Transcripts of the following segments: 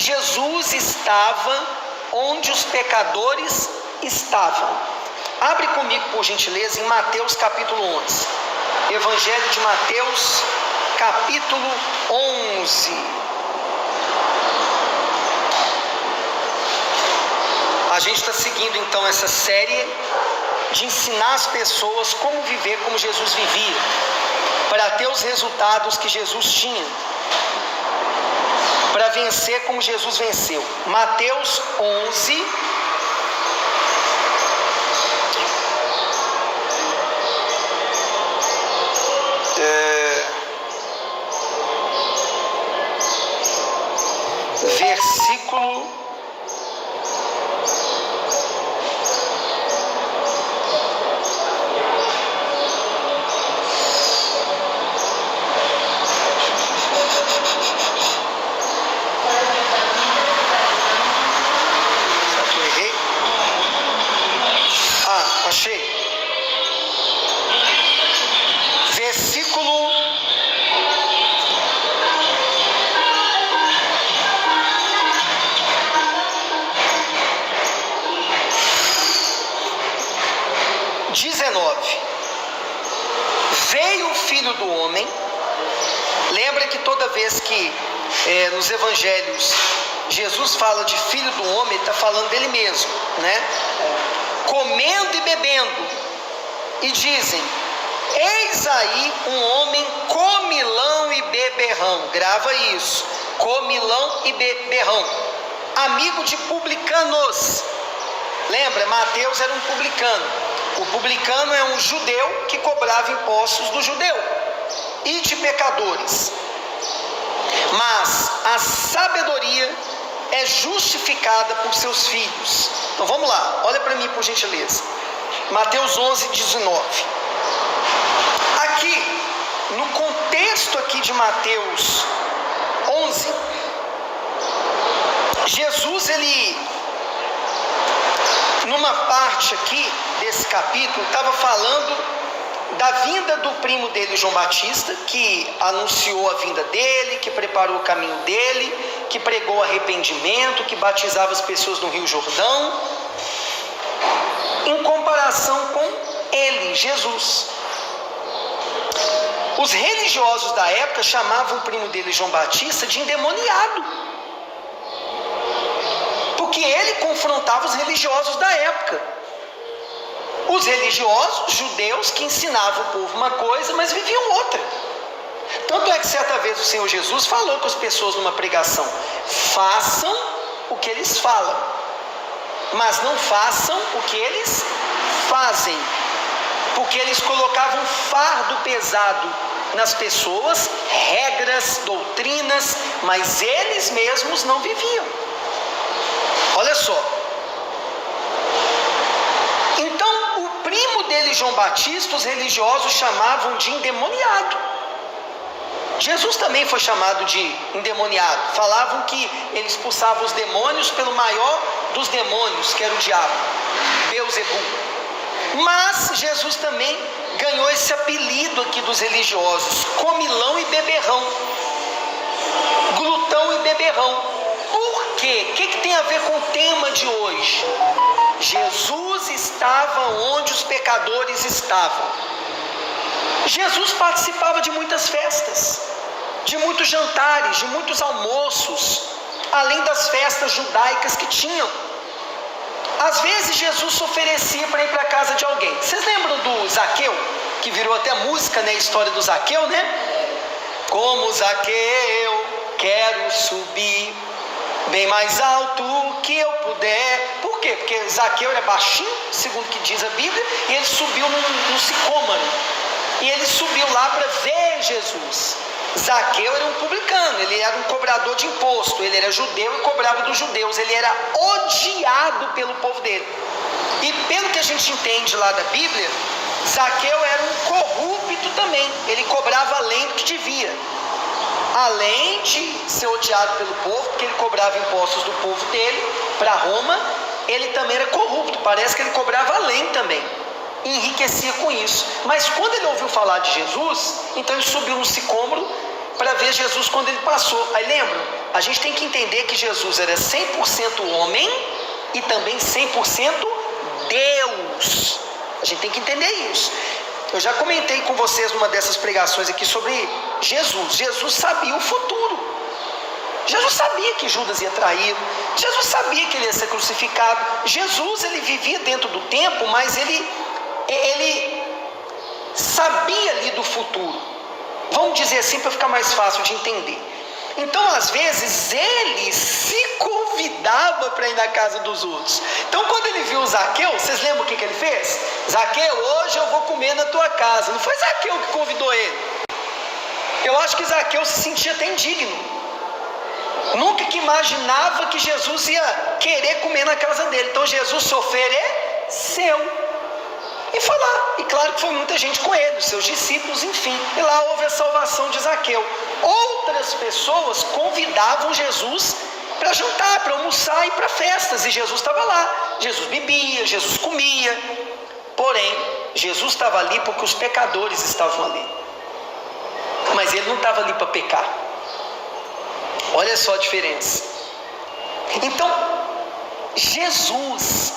Jesus estava onde os pecadores estavam. Abre comigo, por gentileza, em Mateus capítulo 11. Evangelho de Mateus capítulo 11. A gente está seguindo então essa série de ensinar as pessoas como viver como Jesus vivia, para ter os resultados que Jesus tinha, para vencer como Jesus venceu. Mateus 11, versículo 19. Veio o Filho do Homem. Lembra que toda vez que nos evangelhos Jesus fala de Filho do Homem, ele está falando dele mesmo, né? Comendo e bebendo, e dizem: eis aí um homem comilão e beberrão. Grava isso: comilão e beberrão, amigo de publicanos. Lembra, Mateus era um publicano. O publicano é um judeu que cobrava impostos do judeu e de pecadores. Mas a sabedoria é justificada por seus filhos. Então vamos lá, olha para mim por gentileza. Mateus 11, 19. Aqui, no contexto aqui de Mateus 11, Jesus, numa parte aqui desse capítulo, estava falando da vinda do primo dele, João Batista, que anunciou a vinda dele, que preparou o caminho dele, que pregou arrependimento, que batizava as pessoas no Rio Jordão, em comparação com ele, Jesus. Os religiosos da época chamavam o primo dele, João Batista, de endemoniado, porque ele confrontava os religiosos da época. Os religiosos judeus que ensinavam o povo uma coisa, mas viviam outra. Tanto é que certa vez o Senhor Jesus falou com as pessoas numa pregação: façam o que eles falam, mas não façam o que eles fazem, porque eles colocavam fardo pesado nas pessoas, regras, doutrinas, mas eles mesmos não viviam. Olha só. Então, o primo dele, João Batista, os religiosos chamavam de endemoniado. Jesus também foi chamado de endemoniado. Falavam que ele expulsava os demônios pelo maior dos demônios, que era o diabo, Beelzebul. Mas Jesus também ganhou esse apelido aqui dos religiosos: comilão e beberrão, glutão e beberrão. Por quê? O que tem a ver com o tema de hoje? Jesus estava onde os pecadores estavam. Jesus participava de muitas festas, de muitos jantares, de muitos almoços, além das festas judaicas que tinham. Às vezes Jesus se oferecia para ir para a casa de alguém. Vocês lembram do Zaqueu, que virou até música, né? A história do Zaqueu, né? Como Zaqueu, quero subir bem mais alto que eu puder. Por quê? Porque Zaqueu era baixinho, segundo o que diz a Bíblia, e ele subiu num sicômoro. E ele subiu lá para ver Jesus. Zaqueu era um publicano, ele era um cobrador de imposto, ele era judeu e cobrava dos judeus, ele era odiado pelo povo dele. E pelo que a gente entende lá da Bíblia, Zaqueu era um corrupto também, ele cobrava além do que devia. Além de ser odiado pelo povo, porque ele cobrava impostos do povo dele para Roma, ele também era corrupto, parece que ele cobrava além também, enriquecia com isso. Mas quando ele ouviu falar de Jesus, então ele subiu no sicômoro para ver Jesus quando ele passou. Aí lembra? A gente tem que entender que Jesus era 100% homem e também 100% Deus. A gente tem que entender isso. Eu já comentei com vocês numa dessas pregações aqui sobre Jesus. Jesus sabia o futuro. Jesus sabia que Judas ia traí-lo. Jesus sabia que ele ia ser crucificado. Jesus, ele vivia dentro do tempo, mas ele sabia ali do futuro. Vamos dizer assim para ficar mais fácil de entender. Então, às vezes, ele se convidava para ir na casa dos outros. Então, quando ele viu o Zaqueu, vocês lembram o que ele fez? Zaqueu, hoje eu vou comer na tua casa. Não foi Zaqueu que convidou ele. Eu acho que Zaqueu se sentia até indigno. Nunca que imaginava que Jesus ia querer comer na casa dele. Então, Jesus se ofereceu. E foi lá, e claro que foi muita gente com ele, os seus discípulos, enfim. E lá houve a salvação de Zaqueu. Outras pessoas convidavam Jesus para jantar, para almoçar e para festas. E Jesus estava lá. Jesus bebia, Jesus comia. Porém, Jesus estava ali porque os pecadores estavam ali. Mas ele não estava ali para pecar. Olha só a diferença. Então, Jesus,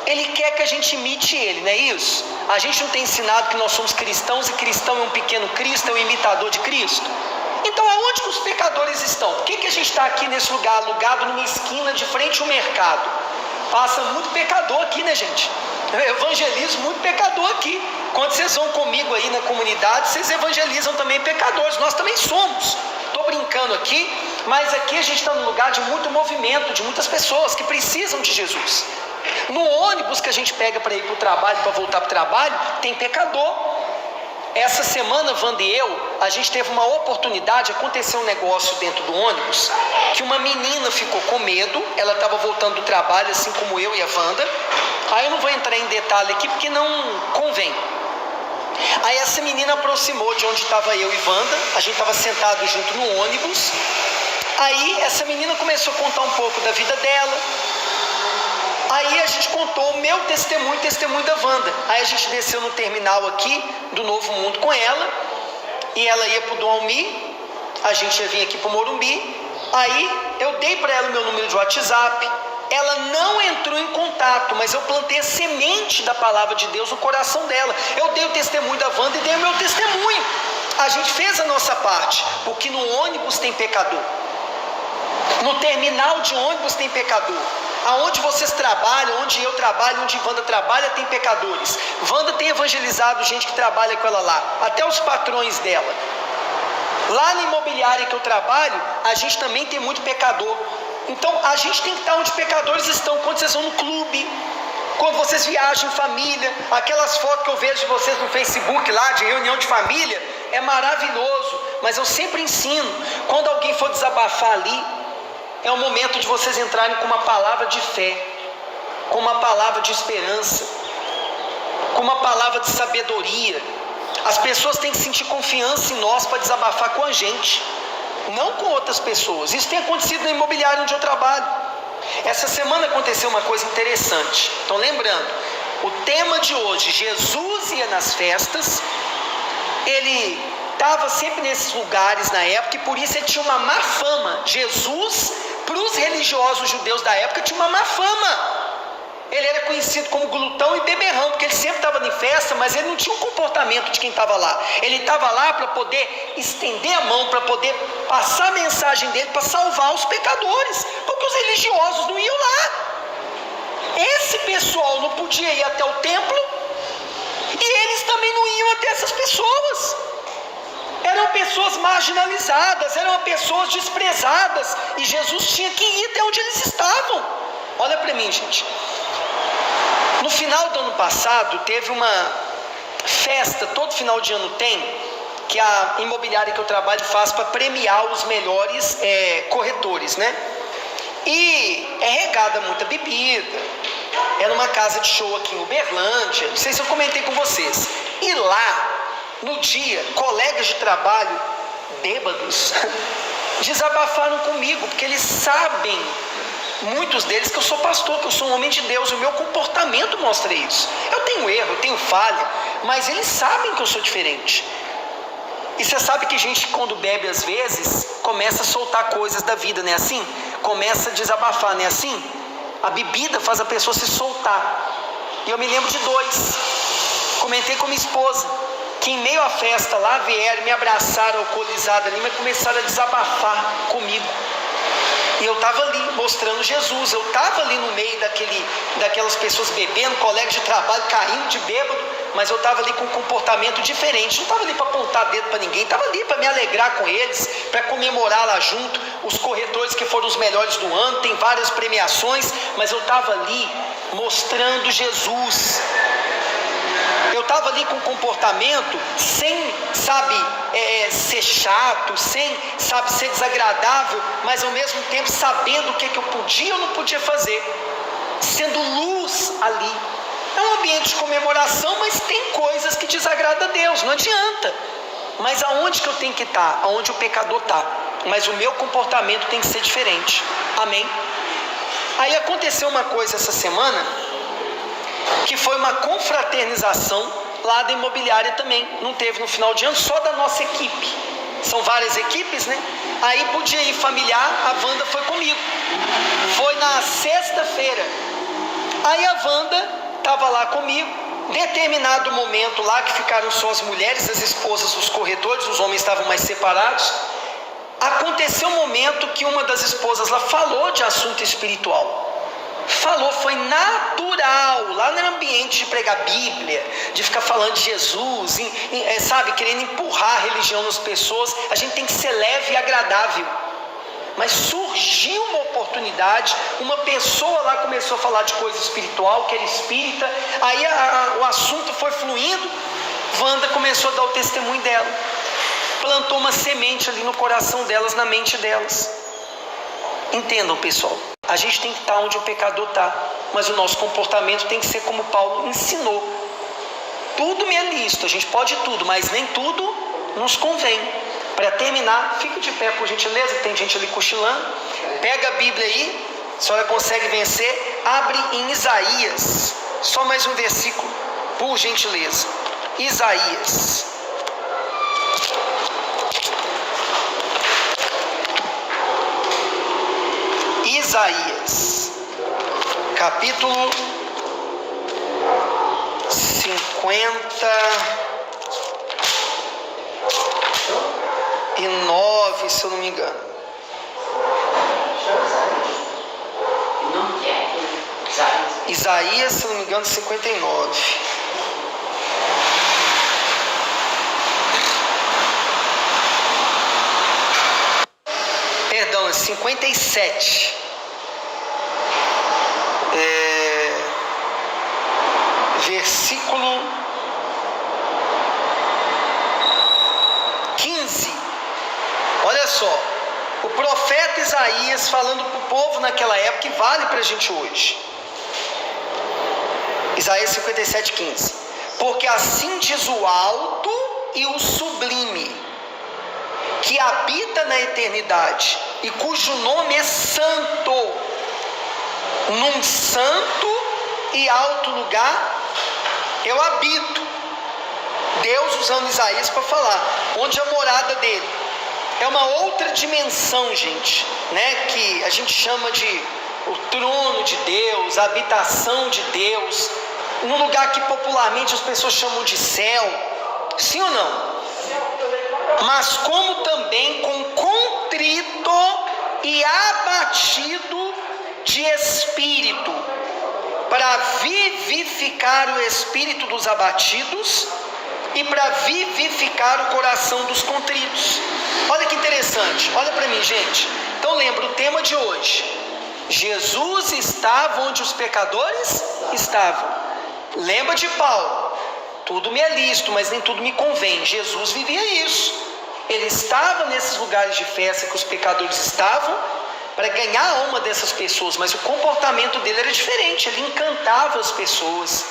ele quer que a gente imite ele, não é isso? A gente não tem ensinado que nós somos cristãos e cristão é um pequeno Cristo, é um imitador de Cristo? Então aonde que os pecadores estão? Por que a gente está aqui nesse lugar, alugado numa esquina de frente ao mercado? Passa muito pecador aqui, né, gente? Eu evangelizo muito pecador aqui. Quando vocês vão comigo aí na comunidade, vocês evangelizam também pecadores. Nós também somos. Estou brincando aqui, mas aqui a gente está num lugar de muito movimento, de muitas pessoas que precisam de Jesus. No ônibus que a gente pega para ir para o trabalho, para voltar para o trabalho, tem pecador. Essa semana, Wanda e eu, a gente teve uma oportunidade, aconteceu um negócio dentro do ônibus, que uma menina ficou com medo, ela estava voltando do trabalho, assim como eu e a Wanda. Aí eu não vou entrar em detalhe aqui, porque não convém. Aí essa menina aproximou de onde estava eu e Wanda, a gente estava sentado junto no ônibus. Aí essa menina começou a contar um pouco da vida dela. Aí a gente contou o meu testemunho, o testemunho da Wanda. Aí a gente desceu no terminal aqui do Novo Mundo com ela. E ela ia para o Dom Almi. A gente ia vir aqui para o Morumbi. Aí eu dei para ela o meu número de WhatsApp. Ela não entrou em contato, mas eu plantei a semente da palavra de Deus no coração dela. Eu dei o testemunho da Wanda e dei o meu testemunho. A gente fez a nossa parte, porque no ônibus tem pecador. No terminal de ônibus tem pecador. Aonde vocês trabalham, onde eu trabalho, onde Wanda trabalha, tem pecadores. Wanda tem evangelizado gente que trabalha com ela lá, até os patrões dela. Lá na imobiliária que eu trabalho, a gente também tem muito pecador. Então a gente tem que estar onde pecadores estão. Quando vocês vão no clube, quando vocês viajam em família, aquelas fotos que eu vejo de vocês no Facebook lá, de reunião de família, é maravilhoso. Mas eu sempre ensino, quando alguém for desabafar ali, é o momento de vocês entrarem com uma palavra de fé, com uma palavra de esperança, com uma palavra de sabedoria. As pessoas têm que sentir confiança em nós para desabafar com a gente, não com outras pessoas. Isso tem acontecido na imobiliária onde eu trabalho. Essa semana aconteceu uma coisa interessante. Então, lembrando, o tema de hoje, Jesus ia nas festas. Ele estava sempre nesses lugares na época e por isso ele tinha uma má fama. Jesus, para os religiosos judeus da época, tinha uma má fama. Ele era conhecido como glutão e beberrão, porque ele sempre estava em festa, mas ele não tinha um comportamento de quem estava lá. Ele estava lá para poder estender a mão, para poder passar a mensagem dele, para salvar os pecadores, porque os religiosos não iam lá. Esse pessoal não podia ir até o templo, e eles também não iam até essas pessoas. Eram pessoas marginalizadas, eram pessoas desprezadas, e Jesus tinha que ir até onde eles estavam. Olha para mim, gente. No final do ano passado, teve uma festa, todo final de ano tem, que a imobiliária que eu trabalho faz para premiar os melhores corretores, né? E é regada muita bebida. Era uma casa de show aqui em Uberlândia, não sei se eu comentei com vocês. E lá, no dia, colegas de trabalho, bêbados, desabafaram comigo, porque eles sabem, muitos deles, que eu sou pastor, que eu sou um homem de Deus, e o meu comportamento mostra isso. Eu tenho erro, eu tenho falha, mas eles sabem que eu sou diferente. E você sabe que gente, quando bebe às vezes, começa a soltar coisas da vida, não é assim? Começa a desabafar, não é assim? A bebida faz a pessoa se soltar. E eu me lembro de dois. Comentei com minha esposa, que em meio à festa lá vieram, me abraçaram alcoolizado ali, mas começaram a desabafar comigo. E eu estava ali mostrando Jesus, eu estava ali no meio daquelas pessoas bebendo, colegas de trabalho caindo de bêbado, mas eu estava ali com um comportamento diferente. Não estava ali para apontar dedo para ninguém, estava ali para me alegrar com eles, para comemorar lá junto, os corretores que foram os melhores do ano, tem várias premiações, mas eu estava ali mostrando Jesus. Eu estava ali com comportamento sem, ser chato, sem, ser desagradável, mas ao mesmo tempo sabendo o que eu podia ou não podia fazer, sendo luz ali. É um ambiente de comemoração, mas tem coisas que desagradam a Deus, não adianta. Mas aonde que eu tenho que estar? Aonde o pecador está. Mas o meu comportamento tem que ser diferente. Amém? Aí aconteceu uma coisa essa semana, que foi uma confraternização lá da imobiliária também. Não teve no final de ano, só da nossa equipe. São várias equipes, né? Aí podia ir familiar, a Wanda foi comigo. Foi na sexta-feira. Aí a Wanda estava lá comigo. Determinado momento lá, que ficaram só as mulheres, as esposas dos corretores, os homens estavam mais separados. Aconteceu um momento que uma das esposas lá falou de assunto espiritual. Falou, foi natural, lá no ambiente de pregar Bíblia, de ficar falando de Jesus, querendo empurrar a religião nas pessoas. A gente tem que ser leve e agradável. Mas surgiu uma oportunidade, uma pessoa lá começou a falar de coisa espiritual, que era espírita. Aí o assunto foi fluindo. Wanda começou a dar o testemunho dela, plantou uma semente ali no coração delas, na mente delas. Entendam, pessoal, a gente tem que estar onde o pecador está, mas o nosso comportamento tem que ser como Paulo ensinou. Tudo me é lícito, a gente pode tudo, mas nem tudo nos convém. Para terminar, fica de pé por gentileza, tem gente ali cochilando. Pega a Bíblia aí, a senhora consegue vencer. Abre em Isaías, só mais um versículo, por gentileza. Isaías. Isaías, capítulo 59, se eu não me engano. Isaías, se eu não me engano, 59. Perdão, é 57. Versículo 15. Olha só, o profeta Isaías falando para o povo naquela época, que vale para a gente hoje. Isaías 57, 15. Porque assim diz o alto e o sublime, que habita na eternidade e cujo nome é santo. Num santo e alto lugar eu habito. Deus usando Isaías para falar onde é a morada dele. É uma outra dimensão, gente, né? Que a gente chama de o trono de Deus, a habitação de Deus, um lugar que popularmente as pessoas chamam de céu. Sim ou não? Mas como também com contrito e abatido de espírito, para vivificar o espírito dos abatidos e para vivificar o coração dos contritos. Olha que interessante, olha para mim, gente. Então lembra o tema de hoje: Jesus estava onde os pecadores estavam. Lembra de Paulo: tudo me é lícito, mas nem tudo me convém. Jesus vivia isso. Ele estava nesses lugares de festa que os pecadores estavam, para ganhar a alma dessas pessoas, mas o comportamento dele era diferente. Ele encantava as pessoas.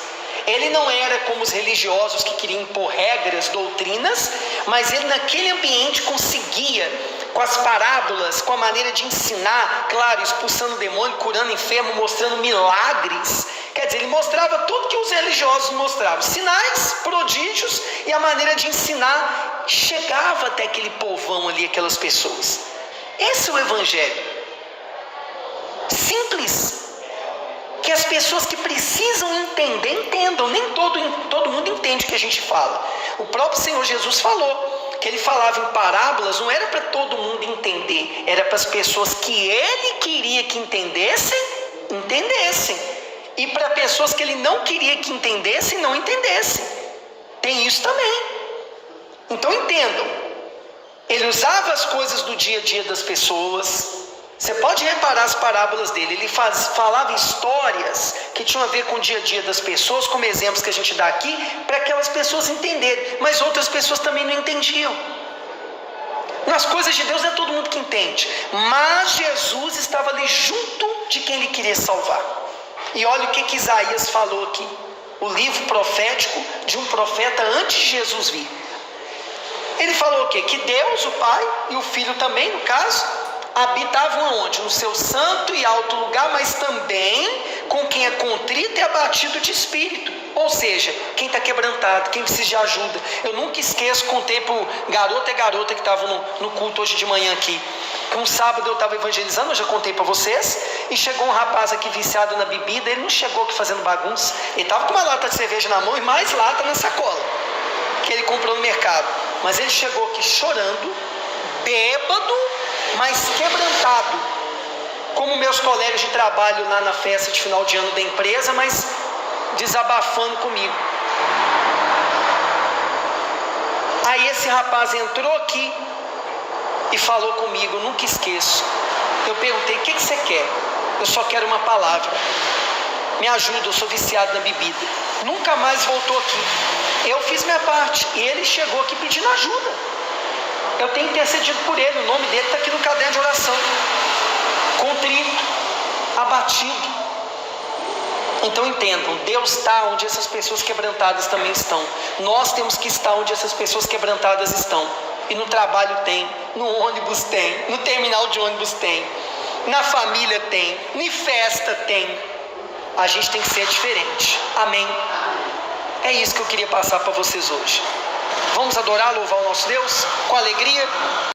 Ele não era como os religiosos que queriam impor regras, doutrinas, mas ele naquele ambiente conseguia, com as parábolas, com a maneira de ensinar, claro, expulsando o demônio, curando o enfermo, mostrando milagres, Quer dizer, ele mostrava tudo que os religiosos mostravam: sinais, prodígios, e a maneira de ensinar chegava até aquele povão ali, aquelas pessoas. Esse é o Evangelho. Simples. Que as pessoas que precisam entender, entendam. Nem todo mundo entende o que a gente fala. O próprio Senhor Jesus falou que ele falava em parábolas, não era para todo mundo entender, era para as pessoas que ele queria que entendessem. E para pessoas que ele não queria que entendessem, não entendessem. Tem isso também. Então entendam. Ele usava as coisas do dia a dia das pessoas. Você pode reparar as parábolas dele. Ele falava histórias que tinham a ver com o dia a dia das pessoas, como exemplos que a gente dá aqui, para aquelas pessoas entenderem. Mas outras pessoas também não entendiam. Nas coisas de Deus não é todo mundo que entende. Mas Jesus estava ali junto de quem ele queria salvar. E olha o que Isaías falou aqui. O livro profético de um profeta antes de Jesus vir. Ele falou o quê? Que Deus, o Pai, e o Filho também, no caso, habitavam aonde? No seu santo e alto lugar, mas também com quem é contrito e abatido de espírito. Ou seja, quem está quebrantado, quem precisa de ajuda. Eu nunca esqueço, contei para o garoto e garota que estavam no culto hoje de manhã aqui. Um sábado eu estava evangelizando, eu já contei para vocês, e chegou um rapaz aqui viciado na bebida. Ele não chegou aqui fazendo bagunça, ele estava com uma lata de cerveja na mão e mais lata na sacola, que ele comprou no mercado. Mas ele chegou aqui chorando, bêbado, mas quebrantado, como meus colegas de trabalho lá na festa de final de ano da empresa, mas desabafando comigo. Aí esse rapaz entrou aqui e falou comigo, eu nunca esqueço. Eu perguntei, o que você quer? Eu só quero uma palavra. Me ajuda, eu sou viciado na bebida. Nunca mais voltou aqui. Eu fiz minha parte e ele chegou aqui pedindo ajuda. Eu tenho intercedido por ele, o nome dele está aqui no caderno de oração. Contrito, abatido. Então entendam, Deus está onde essas pessoas quebrantadas também estão. Nós temos que estar onde essas pessoas quebrantadas estão. E no trabalho tem, no ônibus tem, no terminal de ônibus tem, na família tem, em festa tem. A gente tem que ser diferente. Amém? É isso que eu queria passar para vocês hoje. Vamos adorar, louvar o nosso Deus com alegria.